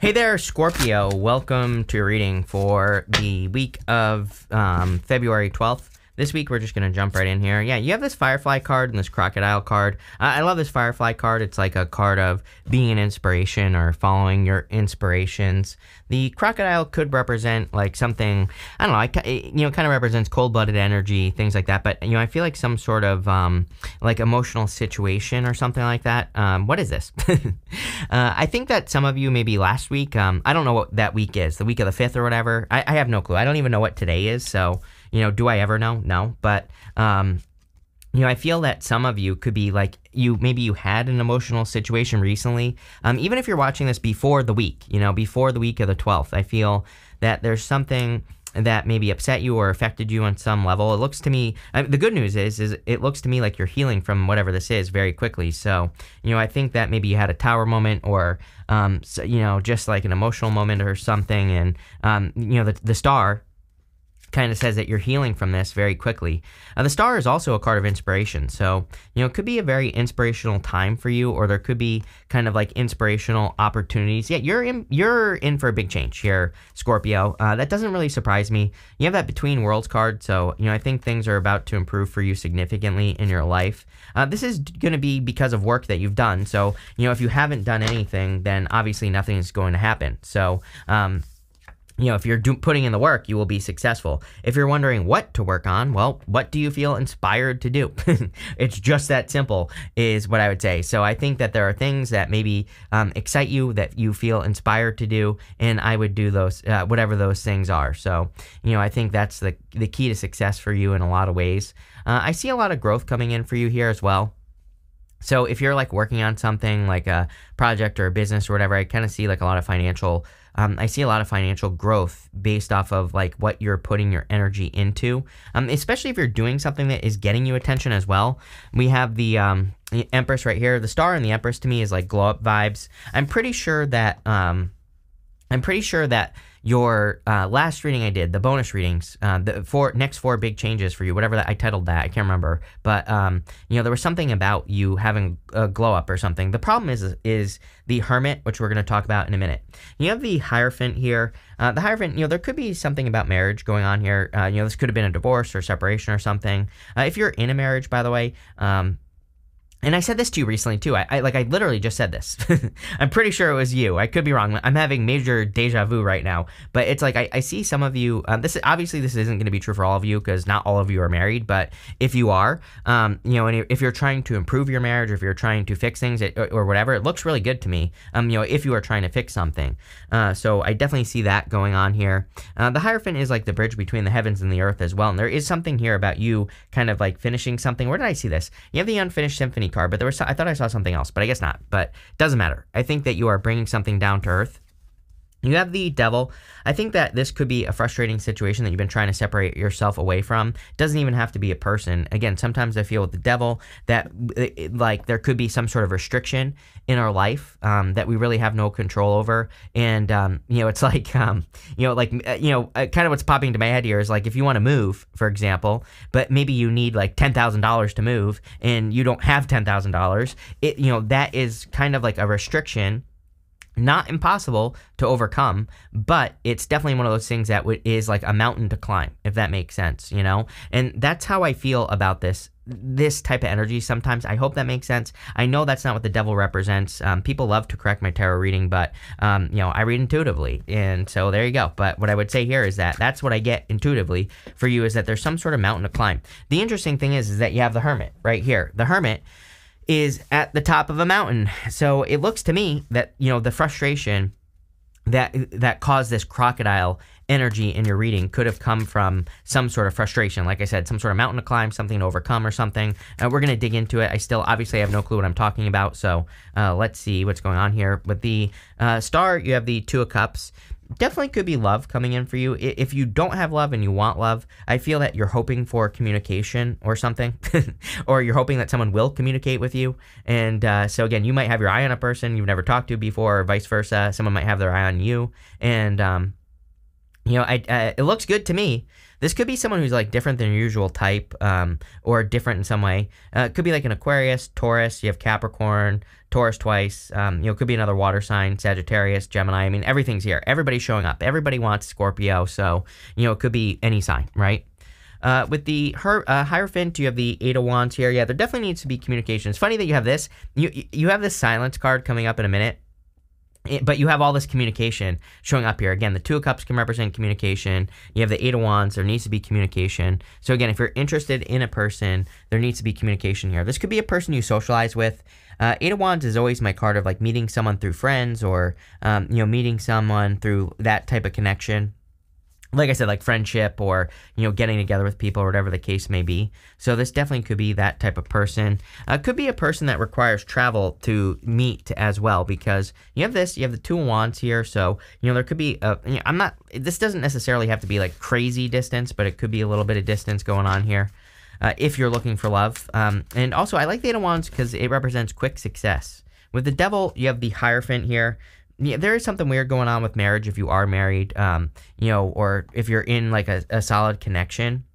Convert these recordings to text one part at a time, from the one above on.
Hey there, Scorpio. Welcome to your reading for the week of February 12th. This week, we're just going to jump right in here. Yeah, you have this Firefly card and this Crocodile card. I love this Firefly card. It's like a card of being an inspiration or following your inspirations. The Crocodile could represent like something, I don't know, kind of represents cold-blooded energy, things like that. But, I feel like some sort of like emotional situation or something like that. What is this? I think that some of you, maybe last week, I don't know what that week is, the week of the 5th or whatever. I have no clue. I don't even know what today is, so... do I ever know? No. But, I feel that some of you could be like, maybe you had an emotional situation recently. Even if you're watching this before the week, before the week of the 12th, I feel that there's something that maybe upset you or affected you on some level. It looks to me, the good news is it looks to me like you're healing from whatever this is very quickly. So, I think that maybe you had a tower moment or, just like an emotional moment or something. And, the star kind of says that you're healing from this very quickly. The star is also a card of inspiration. So, it could be a very inspirational time for you, or there could be kind of like inspirational opportunities. Yeah, you're in for a big change here, Scorpio. That doesn't really surprise me. You have that Between Worlds card. So, I think things are about to improve for you significantly in your life. This is going to be because of work that you've done. So, if you haven't done anything, then obviously nothing is going to happen. So, if you're putting in the work, you will be successful. If you're wondering what to work on, well, what do you feel inspired to do? It's just that simple is what I would say. So I think that there are things that maybe excite you, that you feel inspired to do, and I would do those, whatever those things are. So, I think that's the key to success for you in a lot of ways. I see a lot of growth coming in for you here as well. So if you're like working on something like a project or a business or whatever, I kind of see like a lot of financial growth based off of like what you're putting your energy into, especially if you're doing something that is getting you attention as well. We have the Empress right here. The star and the Empress to me is like glow up vibes. I'm pretty sure that your last reading I did, the bonus readings, the next four big changes for you, whatever that I titled that, I can't remember. But there was something about you having a glow up or something. The problem is the Hermit, which we're going to talk about in a minute. You have the Hierophant here. The Hierophant, there could be something about marriage going on here. This could have been a divorce or separation or something. If you're in a marriage, by the way, and I said this to you recently too. I literally just said this. I'm pretty sure it was you. I could be wrong. I'm having major deja vu right now. But it's like I see some of you. This isn't going to be true for all of you because not all of you are married. But if you are, and if you're trying to improve your marriage, or if you're trying to fix things or whatever, it looks really good to me. If you are trying to fix something, so I definitely see that going on here. The Hierophant is like the bridge between the heavens and the earth as well. And there is something here about you kind of like finishing something. Where did I see this? You have the Unfinished Symphony card, but I thought I saw something else, but I guess not. But it doesn't matter. I think that you are bringing something down to earth. You have the Devil. I think that this could be a frustrating situation that you've been trying to separate yourself away from. It doesn't even have to be a person. Again, sometimes I feel with the Devil that like there could be some sort of restriction in our life that we really have no control over. And it's like kind of what's popping into my head here is like if you want to move, for example, but maybe you need like $10,000 to move and you don't have $10,000. That is kind of like a restriction. Not impossible to overcome, but it's definitely one of those things that is like a mountain to climb, if that makes sense, And that's how I feel about this type of energy sometimes. I hope that makes sense. I know that's not what the Devil represents. People love to correct my tarot reading, but, I read intuitively, and so there you go. But what I would say here is that that's what I get intuitively for you, is that there's some sort of mountain to climb. The interesting thing is that you have the Hermit right here. The Hermit is at the top of a mountain. So it looks to me that, the frustration that caused this crocodile energy in your reading could have come from some sort of frustration. Like I said, some sort of mountain to climb, something to overcome or something. We're going to dig into it. I still obviously have no clue what I'm talking about. So let's see what's going on here. With the star, you have the Two of Cups. Definitely could be love coming in for you. If you don't have love and you want love, I feel that you're hoping for communication or something, or you're hoping that someone will communicate with you. And so again, you might have your eye on a person you've never talked to before, or vice versa. Someone might have their eye on you. And it looks good to me This could be someone who's like different than your usual type, or different in some way. It could be like an Aquarius, Taurus. You have Capricorn, Taurus twice. It could be another water sign, Sagittarius, Gemini. I mean, everything's here. Everybody's showing up. Everybody wants Scorpio, so it could be any sign, right? With the Hierophant, you have the Eight of Wands here. Yeah, there definitely needs to be communication. It's funny that you have this. You have this silence card coming up in a minute. But you have all this communication showing up here. Again, the Two of Cups can represent communication. You have the Eight of Wands. There needs to be communication. So again, if you're interested in a person, there needs to be communication here. This could be a person you socialize with. Eight of Wands is always my card of like meeting someone through friends or, meeting someone through that type of connection. Like I said, like friendship or, getting together with people or whatever the case may be. So this definitely could be that type of person. Could be a person that requires travel to meet as well, because you have the Two of Wands here. So, there could be, this doesn't necessarily have to be like crazy distance, but it could be a little bit of distance going on here. If you're looking for love. And also I like the Eight of Wands because it represents quick success. With the Devil, you have the Hierophant here. Yeah, there is something weird going on with marriage if you are married, or if you're in like a solid connection.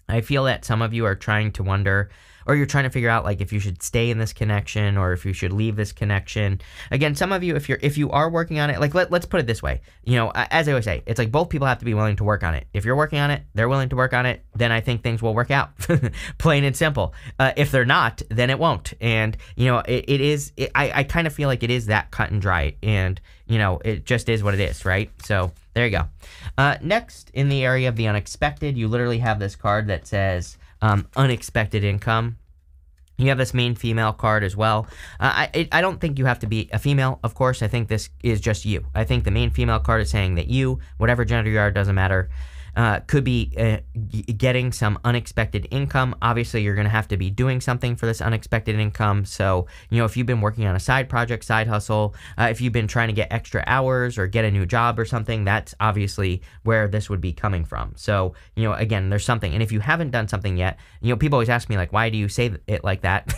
I feel that some of you are trying to wonder, or you're trying to figure out like if you should stay in this connection or if you should leave this connection. Again, some of you, if you are working on it, like let's put it this way, as I always say, it's like both people have to be willing to work on it. If you're working on it, they're willing to work on it, then I think things will work out, plain and simple. If they're not, then it won't. And I kind of feel like it is that cut and dry, and it just is what it is, right? So there you go. Next, in the area of the unexpected, you literally have this card that says unexpected income. You have this main female card as well. I don't think you have to be a female, of course. I think this is just you. I think the main female card is saying that you, whatever gender you are, doesn't matter, could be getting some unexpected income. Obviously, you're going to have to be doing something for this unexpected income. So, if you've been working on a side project, side hustle, if you've been trying to get extra hours or get a new job or something, that's obviously where this would be coming from. So, again, there's something. And if you haven't done something yet, people always ask me, like, why do you say it like that?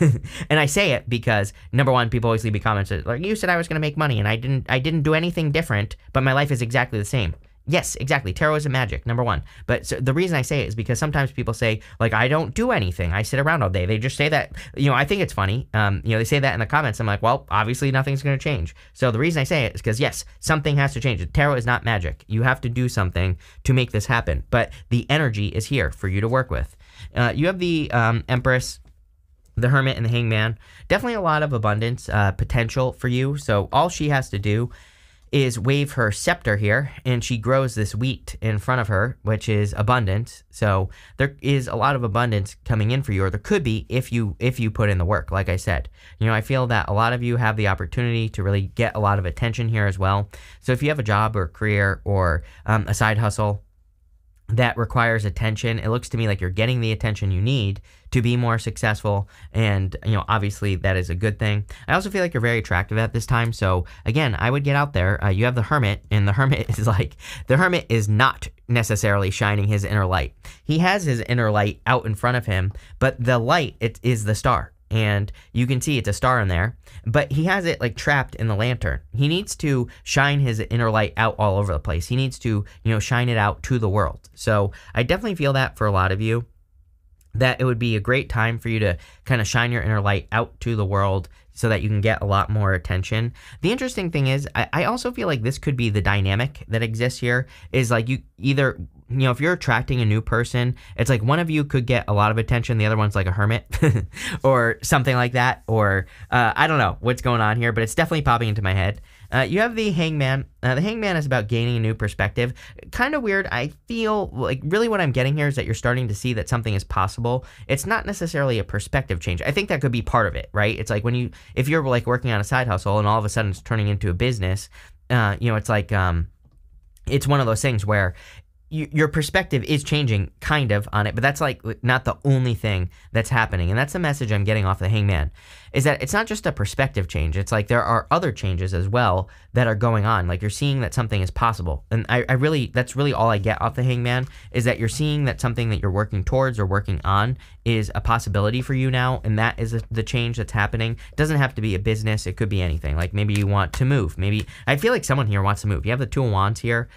And I say it because, number one, people always leave me comments like, you said I was going to make money and I didn't do anything different, but my life is exactly the same. Yes, exactly. Tarot isn't magic, number one. But so the reason I say it is because sometimes people say, like, I don't do anything. I sit around all day. They just say that, I think it's funny. They say that in the comments. I'm like, well, obviously nothing's going to change. So the reason I say it is because, yes, something has to change. Tarot is not magic. You have to do something to make this happen. But the energy is here for you to work with. You have the Empress, the Hermit, and the Hangman. Definitely a lot of abundance potential for you. So all she has to do is wave her scepter here, and she grows this wheat in front of her, which is abundance. So there is a lot of abundance coming in for you, or there could be if you put in the work. Like I said, I feel that a lot of you have the opportunity to really get a lot of attention here as well. So if you have a job or a career or a side hustle that requires attention, it looks to me like you're getting the attention you need to be more successful, and obviously that is a good thing. I also feel like you're very attractive at this time, so again, I would get out there. You have the Hermit, and the Hermit is not necessarily shining his inner light. He has his inner light out in front of him, but the light, it is the star. And you can see it's a star in there, but he has it like trapped in the lantern. He needs to shine his inner light out all over the place. He needs to, shine it out to the world. So I definitely feel that for a lot of you, that it would be a great time for you to kind of shine your inner light out to the world so that you can get a lot more attention. The interesting thing is, I also feel like this could be the dynamic that exists here, is like you either, if you're attracting a new person, it's like one of you could get a lot of attention, the other one's like a hermit or something like that, or I don't know what's going on here, but it's definitely popping into my head. You have the Hangman. The Hangman is about gaining a new perspective. Kind of weird. I feel like really what I'm getting here is that you're starting to see that something is possible. It's not necessarily a perspective change. I think that could be part of it, right? It's like if you're like working on a side hustle and all of a sudden it's turning into a business, it's like, it's one of those things where your perspective is changing kind of on it, but that's like not the only thing that's happening. And that's the message I'm getting off the Hangman, is that it's not just a perspective change. It's like there are other changes as well that are going on. Like you're seeing that something is possible. And that's really all I get off the Hangman, is that you're seeing that something that you're working towards or working on is a possibility for you now. And that is the change that's happening. It doesn't have to be a business. It could be anything. Like maybe you want to move. Maybe I feel like someone here wants to move. You have the Two of Wands here.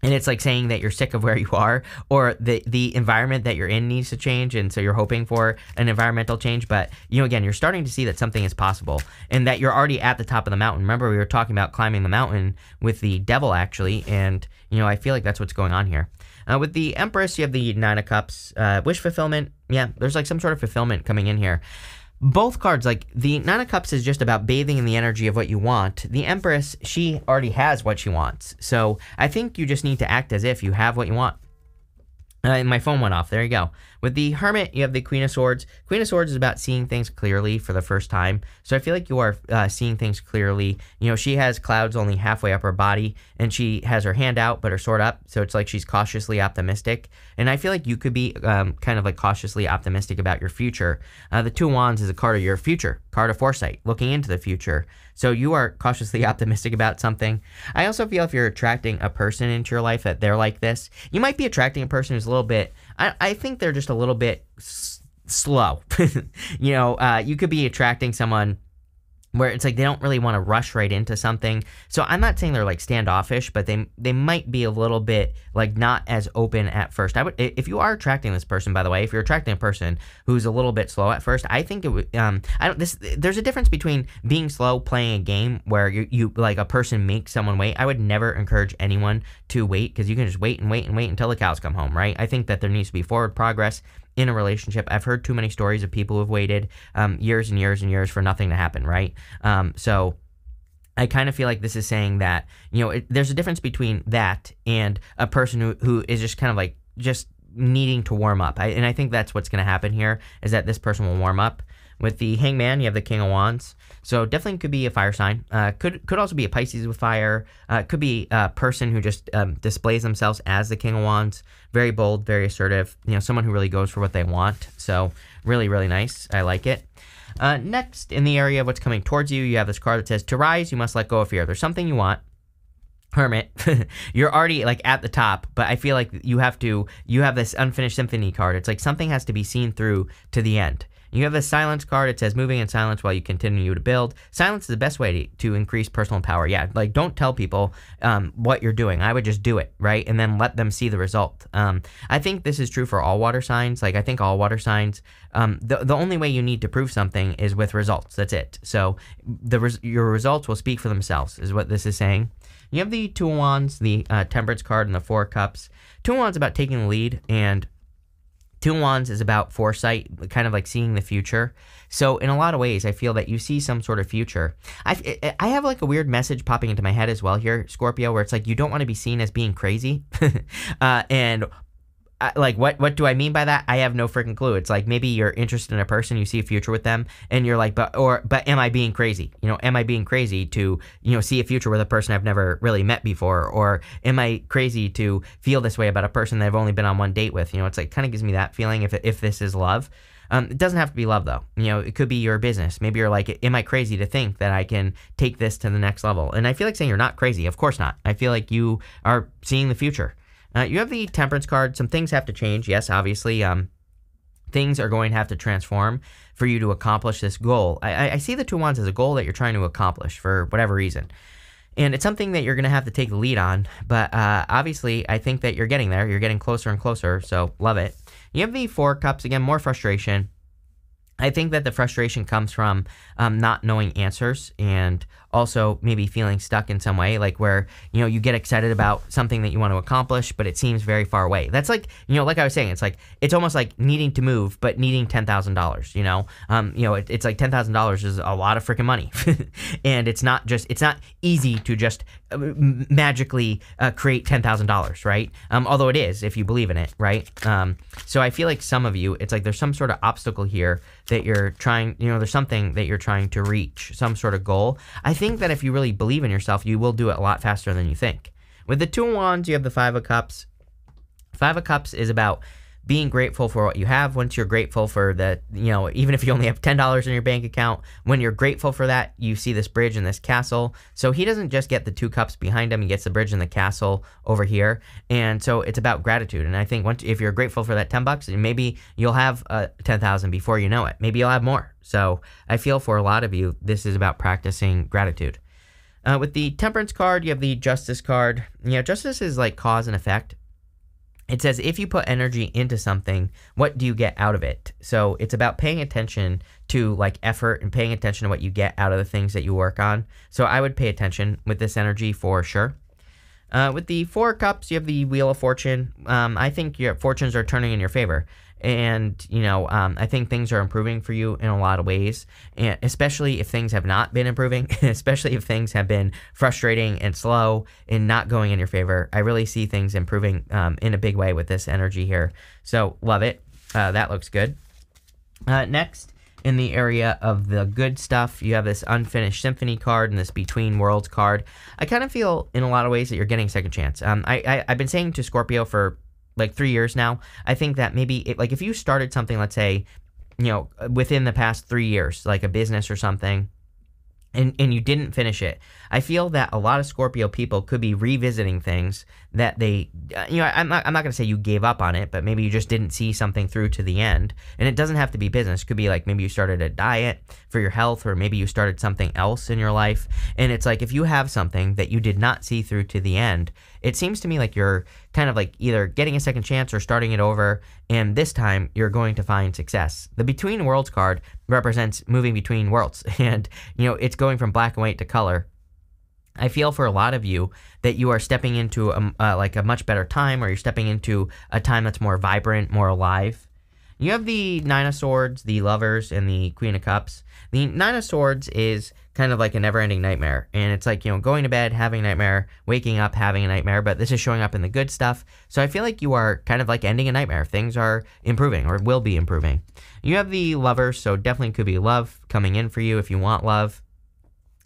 and it's like saying that you're sick of where you are, or the environment that you're in needs to change, and so you're hoping for an environmental change. But again, you're starting to see that something is possible and that you're already at the top of the mountain. Remember, we were talking about climbing the mountain with the devil, actually, and I feel like that's what's going on here. With the Empress, you have the Nine of Cups, wish fulfillment. Yeah, there's like some sort of fulfillment coming in here. Both cards, like the Nine of Cups is just about bathing in the energy of what you want. The Empress, she already has what she wants. So I think you just need to act as if you have what you want. My phone went off. There you go. With the Hermit, you have the Queen of Swords. Queen of Swords is about seeing things clearly for the first time. So I feel like you are seeing things clearly. She has clouds only halfway up her body, and she has her hand out, but her sword up. So it's like she's cautiously optimistic. And I feel like you could be kind of like cautiously optimistic about your future. The Two of Wands is a card of your future, card of foresight, looking into the future. So you are cautiously optimistic about something. I also feel if you're attracting a person into your life that they're like this, you might be attracting a person who's a little bit, I think they're just a little bit slow. You could be attracting someone where it's like they don't really want to rush right into something. So I'm not saying they're like standoffish, but they might be a little bit like not as open at first. If you are attracting this person, by the way, if you're attracting a person who's a little bit slow at first, I think it would there's a difference between being slow, playing a game where you like a person makes someone wait. I would never encourage anyone to wait, because you can just wait and wait and wait until the cows come home, right? I think that there needs to be forward progress in a relationship. I've heard too many stories of people who have waited years and years and years for nothing to happen, right? So I kind of feel like this is saying that, there's a difference between that and a person who is just kind of like just needing to warm up. And I think that's what's going to happen here, is that this person will warm up. With the Hangman, you have the King of Wands. So definitely could be a fire sign. Could also be a Pisces with fire. Could be a person who just displays themselves as the King of Wands. Very bold, very assertive. Someone who really goes for what they want. So really, really nice. I like it. Next, in the area of what's coming towards you, you have this card that says, to rise, you must let go of fear. There's something you want. Hermit, you're already like at the top, but I feel like you have this unfinished symphony card. It's like something has to be seen through to the end. You have the silence card. It says moving in silence while you continue to build. Silence is the best way to increase personal power. Yeah, like don't tell people what you're doing. I would just do it, right? And then let them see the result. I think this is true for all water signs. Like I think all water signs, the only way you need to prove something is with results. That's it. So your results will speak for themselves is what this is saying. You have the Two of Wands, the Temperance card, and the Four of Cups. Two of Wands is about taking the lead, and Two of Wands is about foresight, kind of like seeing the future. So in a lot of ways, I feel that you see some sort of future. I have like a weird message popping into my head as well here, Scorpio, where it's like you don't want to be seen as being crazy. And like what do I mean by that? I have no freaking clue. It's like maybe you're interested in a person, you see a future with them, and you're like, but am I being crazy? Am I being crazy to see a future with a person I've never really met before, or am I crazy to feel this way about a person that I've only been on one date with? It's like kind of gives me that feeling if this is love. It doesn't have to be love though. It could be your business. Maybe you're like, am I crazy to think that I can take this to the next level? And I feel like saying you're not crazy. Of course not. I feel like you are seeing the future. You have the Temperance card. Some things have to change. Yes, obviously, things are going to have to transform for you to accomplish this goal. I see the Two of Wands as a goal that you're trying to accomplish for whatever reason. And it's something that you're going to have to take the lead on. But obviously, I think that you're getting there. You're getting closer and closer, so love it. You have the Four of Cups. Again, more frustration. I think that the frustration comes from not knowing answers, and also maybe feeling stuck in some way, like where, you get excited about something that you want to accomplish, but it seems very far away. That's like, like I was saying, it's almost like needing to move, but needing $10,000, it's like $10,000 is a lot of freaking money. And it's not easy to just magically create $10,000, right? Although it is, if you believe in it, right? So I feel like some of you, it's like there's some sort of obstacle here that you're trying, there's something that you're trying to reach, some sort of goal. I think that if you really believe in yourself, you will do it a lot faster than you think. With the Two of Wands, you have the Five of Cups. Five of Cups is about being grateful for what you have. Once you're grateful for that, even if you only have $10 in your bank account, when you're grateful for that, you see this bridge and this castle. So he doesn't just get the two cups behind him, he gets the bridge and the castle over here. And so it's about gratitude. And I think if you're grateful for that $10, maybe you'll have 10,000 before you know it. Maybe you'll have more. So I feel for a lot of you, this is about practicing gratitude. With the Temperance card, you have the Justice card. Justice is like cause and effect. It says if you put energy into something, what do you get out of it? So it's about paying attention to like effort and paying attention to what you get out of the things that you work on. So I would pay attention with this energy for sure. With the Four of Cups, you have the Wheel of Fortune. I think your fortunes are turning in your favor. And, I think things are improving for you in a lot of ways, and especially if things have not been improving, especially if things have been frustrating and slow and not going in your favor. I really see things improving in a big way with this energy here. So love it. That looks good. Next, in the area of the good stuff, you have this Unfinished Symphony card and this Between Worlds card. I kind of feel in a lot of ways that you're getting a second chance. I've been saying to Scorpio for like 3 years now. I think that maybe if you started something, let's say, within the past 3 years, like a business or something, and you didn't finish it, I feel that a lot of Scorpio people could be revisiting things that they, I'm not going to say you gave up on it, but maybe you just didn't see something through to the end. And it doesn't have to be business. It could be like maybe you started a diet for your health, or maybe you started something else in your life. And it's like if you have something that you did not see through to the end, it seems to me like you're kind of like either getting a second chance or starting it over, and this time you're going to find success. The Between Worlds card represents moving between worlds, and it's going from black and white to color. I feel for a lot of you that you are stepping into a much better time, or you're stepping into a time that's more vibrant, more alive. You have the Nine of Swords, the Lovers, and the Queen of Cups. The Nine of Swords is kind of like a never-ending nightmare, and it's like, going to bed, having a nightmare, waking up, having a nightmare, but this is showing up in the good stuff. So I feel like you are kind of like ending a nightmare. Things are improving, or will be improving. You have the Lovers, so definitely could be love coming in for you if you want love.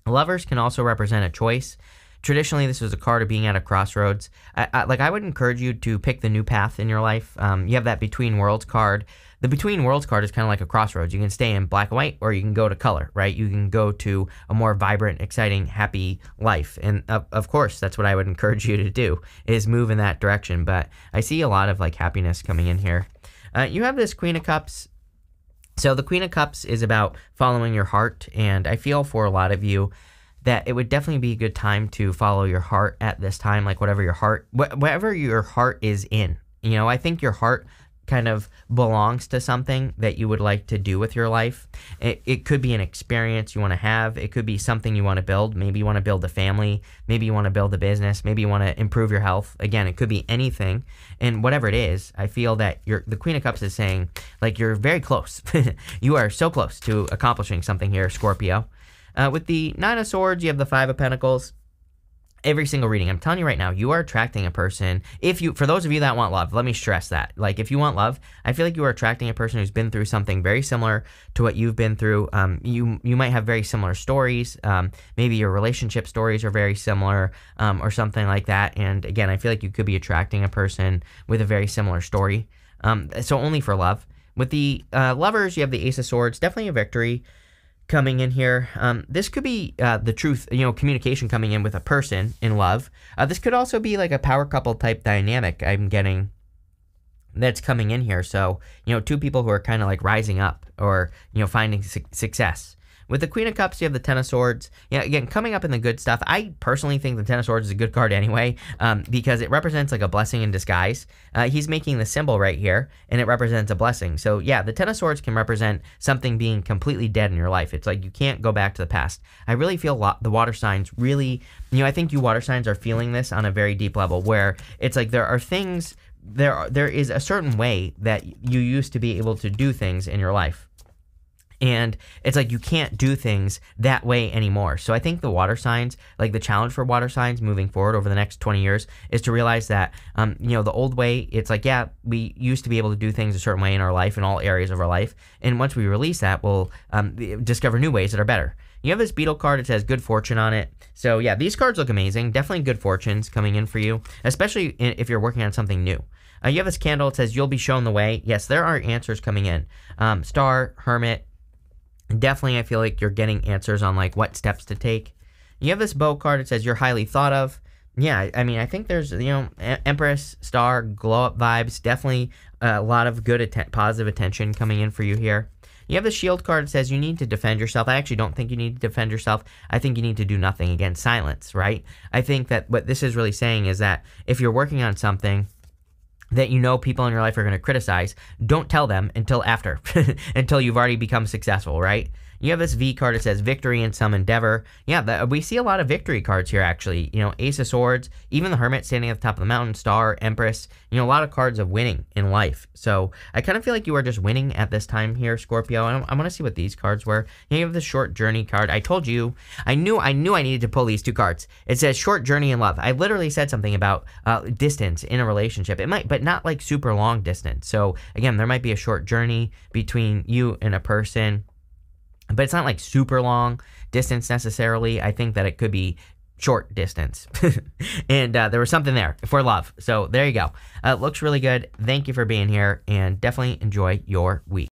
Lovers can also represent a choice. Traditionally, this was a card of being at a crossroads. I would encourage you to pick the new path in your life. You have that Between Worlds card. The Between Worlds card is kind of like a crossroads. You can stay in black and white, or you can go to color, right? You can go to a more vibrant, exciting, happy life. And of course, that's what I would encourage you to do, is move in that direction. But I see a lot of like happiness coming in here. You have this Queen of Cups. So the Queen of Cups is about following your heart, and I feel for a lot of you that it would definitely be a good time to follow your heart at this time, like whatever your heart is in. I think your heart kind of belongs to something that you would like to do with your life. It could be an experience you want to have. It could be something you want to build. Maybe you want to build a family. Maybe you want to build a business. Maybe you want to improve your health. Again, it could be anything. And whatever it is, I feel that the Queen of Cups is saying, like, you're very close. You are so close to accomplishing something here, Scorpio. With the Nine of Swords, you have the Five of Pentacles. Every single reading, I'm telling you right now, you are attracting a person. For those of you that want love, let me stress that. Like, if you want love, I feel like you are attracting a person who's been through something very similar to what you've been through. You might have very similar stories. Maybe your relationship stories are very similar, or something like that. And again, I feel like you could be attracting a person with a very similar story. So only for love. With the Lovers, you have the Ace of Swords. Definitely a victory coming in here. This could be the truth, communication coming in with a person in love. This could also be like a power couple type dynamic I'm getting that's coming in here. So, two people who are kind of like rising up, or, finding success. With the Queen of Cups, you have the Ten of Swords. Again, coming up in the good stuff. I personally think the Ten of Swords is a good card anyway, because it represents like a blessing in disguise. He's making the symbol right here, and it represents a blessing. So yeah, the Ten of Swords can represent something being completely dead in your life. It's like you can't go back to the past. I really feel the water signs really, I think you water signs are feeling this on a very deep level, where it's like there are things, there is a certain way that you used to be able to do things in your life. And it's like you can't do things that way anymore. So I think the water signs, like the challenge for water signs moving forward over the next 20 years, is to realize that, the old way, it's like, yeah, we used to be able to do things a certain way in our life, in all areas of our life. And once we release that, we'll discover new ways that are better. You have this Beetle card. It says good fortune on it. So yeah, these cards look amazing. Definitely good fortunes coming in for you, especially if you're working on something new. You have this candle. It says you'll be shown the way. Yes, there are answers coming in. Star, Hermit. Definitely, I feel like you're getting answers on like what steps to take. You have this Bow card. It says you're highly thought of. Yeah, I mean, I think there's, Empress, Star, glow up vibes. Definitely a lot of good, positive attention coming in for you here. You have the Shield card that says you need to defend yourself. I actually don't think you need to defend yourself. I think you need to do nothing against silence, right? I think that what this is really saying is that if you're working on something that you know people in your life are going to criticize, don't tell them until after, until you've already become successful, right? You have this V card that says victory in some endeavor. Yeah, we see a lot of victory cards here, actually. You know, Ace of Swords, even the Hermit standing at the top of the mountain, Star, Empress. You know, a lot of cards of winning in life. So I kind of feel like you are just winning at this time here, Scorpio. And I want to see what these cards were. You have the Short Journey card. I told you, I knew I needed to pull these two cards. It says Short Journey in Love. I literally said something about distance in a relationship. It might, but not like super long distance. So again, there might be a short journey between you and a person, but it's not like super long distance necessarily. I think that it could be short distance. And there was something there for love. So there you go. It looks really good. Thank you for being here, and definitely enjoy your week.